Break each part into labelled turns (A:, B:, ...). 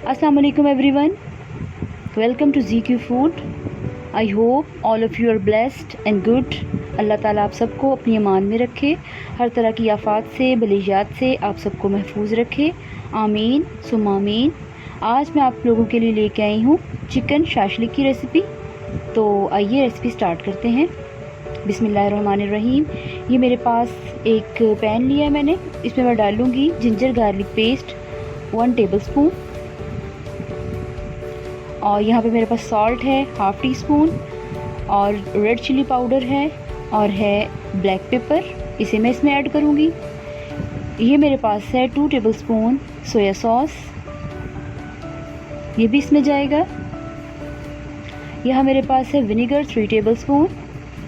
A: Assalamu alaikum everyone. Welcome to ZQ Food. I hope all of you are blessed and good. अल्लाह ताला आप सबको अपनी अमान में रखे, हर तरह की आफात से बलियात से आप सबको महफूज रखे। आमीन सुम आमीन। आज मैं आप लोगों के लिए लेके आई हूँ चिकन शाशलिक की रेसिपी। तो आइए रेसिपी स्टार्ट करते हैं। बिस्मिल्लाहिर्रहमानिर्रहीम। ये मेरे पास एक पैन लिया है मैंने, इसमें मैं डालूँगी जिंजर गार्लिक पेस्ट 1 टेबलस्पून, और यहाँ पे मेरे पास सॉल्ट है 1/2 टीस्पून, और रेड चिली पाउडर है, और है ब्लैक पेपर, इसे मैं इसमें ऐड करूँगी। ये मेरे पास है 2 टेबलस्पून सोया सॉस, ये भी इसमें जाएगा। यहाँ मेरे पास है विनेगर 3 टेबलस्पून,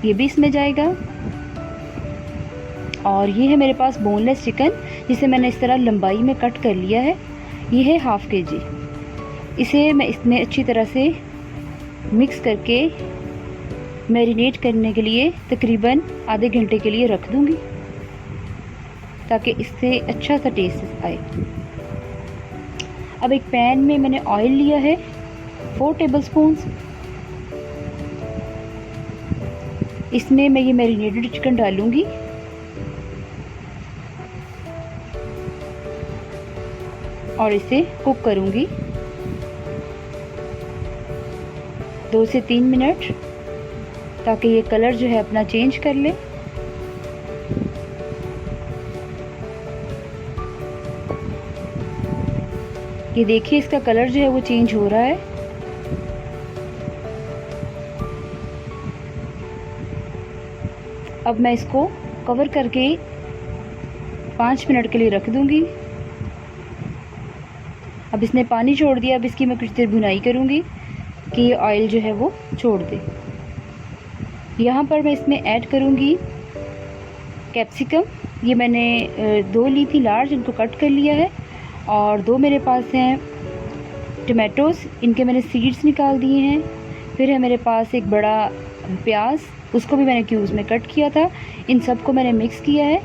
A: ये भी इसमें जाएगा। और ये है मेरे पास बोनलेस चिकन, जिसे मैंने इस तरह लंबाई में कट कर लिया है। ये है 1/2 kg। इसे मैं इसमें अच्छी तरह से मिक्स करके मैरिनेट करने के लिए तकरीबन आधे घंटे के लिए रख दूंगी, ताकि इससे अच्छा सा टेस्ट आए। अब एक पैन में मैंने ऑयल लिया है 4 टेबलस्पून। इसमें मैं ये मैरिनेटेड चिकन डालूंगी, और इसे कुक करूंगी 2 से 3 मिनट, ताकि ये कलर जो है अपना चेंज कर ले। ये देखिए इसका कलर जो है वो चेंज हो रहा है। अब मैं इसको कवर करके 5 मिनट के लिए रख दूंगी। अब इसने पानी छोड़ दिया, अब इसकी मैं कुछ देर भुनाई करूंगी कि ये ऑयल जो है वो छोड़ दे। यहाँ पर मैं इसमें ऐड करूँगी कैप्सिकम। ये मैंने 2 ली थी लार्ज, इनको कट कर लिया है। और 2 मेरे पास हैं टमाटोज़, इनके मैंने सीड्स निकाल दिए हैं। फिर है मेरे पास एक बड़ा प्याज, उसको भी मैंने क्यूब्स में कट किया था। इन सब को मैंने मिक्स किया है,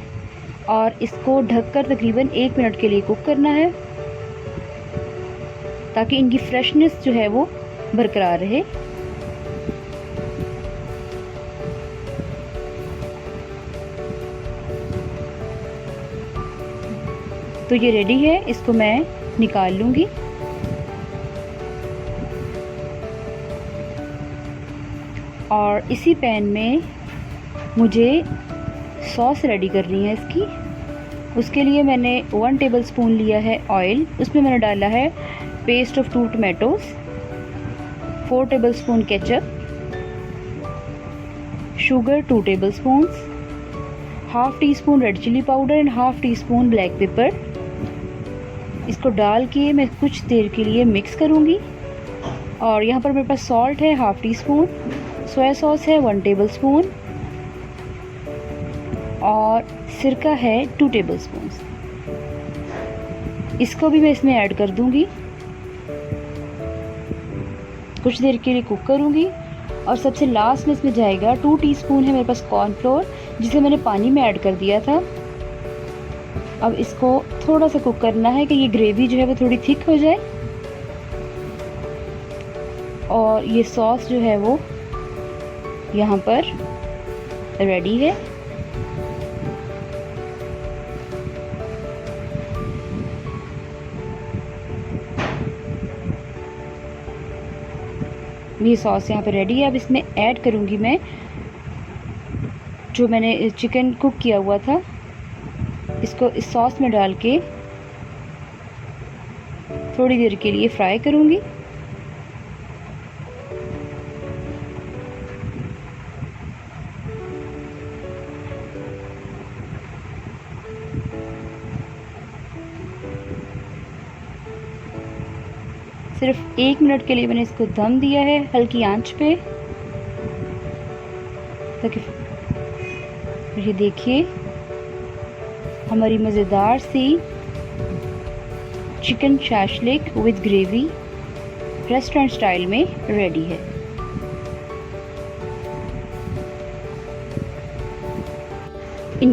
A: और इसको ढककर तकरीबन 1 मिनट के लिए कुक करना है, ताकि इनकी फ्रेशनेस जो है वो बरकरार रहे। तो ये रेडी है, इसको मैं निकाल लूँगी। और इसी पैन में मुझे सॉस रेडी करनी है इसकी। उसके लिए मैंने 1 टेबलस्पून लिया है ऑयल, उसमें मैंने डाला है paste of 2 tomatoes, 4 tablespoon ketchup, sugar 2 tablespoon, 1/2 teaspoon red chili powder and 1/2 teaspoon black pepper. इसको डाल के मैं कुछ देर के लिए मिक्स करूँगी। और यहाँ पर मेरे पास सॉल्ट है 1/2 टीस्पून, सोया सॉस है 1 टेबलस्पून, और सिरका है 2 टेबलस्पून। इसको भी मैं इसमें ऐड कर दूँगी, कुछ देर के लिए कुक करूँगी। और सबसे लास्ट में इसमें जाएगा 2 टीस्पून है मेरे पास कॉर्नफ्लोर, जिसे मैंने पानी में ऐड कर दिया था। अब इसको थोड़ा सा कुक करना है कि ये ग्रेवी जो है वो थोड़ी थिक हो जाए, और ये सॉस जो है वो यहाँ पर रेडी है। ये सॉस यहाँ पे रेडी है। अब इसमें ऐड करूँगी मैं जो मैंने चिकन कुक किया हुआ था, इसको इस सॉस में डाल के थोड़ी देर के लिए फ्राई करूँगी। सिर्फ 1 मिनट के लिए मैंने इसको दम दिया है हल्की आंच पे, ताकि ये देखिए हमारी मज़ेदार सी chicken shashlik with gravy restaurant style में रेडी है।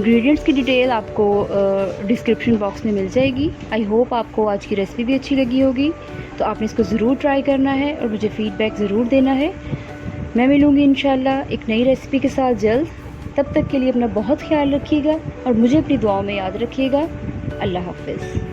A: इंग्रेडिएंट्स की डिटेल आपको डिस्क्रिप्शन बॉक्स में मिल जाएगी। आई होप आपको आज की रेसिपी भी अच्छी लगी होगी, तो आपने इसको ज़रूर ट्राई करना है और मुझे फ़ीडबैक ज़रूर देना है। मैं मिलूँगी इंशाल्लाह एक नई रेसिपी के साथ जल्द। तब तक के लिए अपना बहुत ख्याल रखिएगा और मुझे अपनी दुआओं में याद रखिएगा। अल्लाह हाफ़िज़।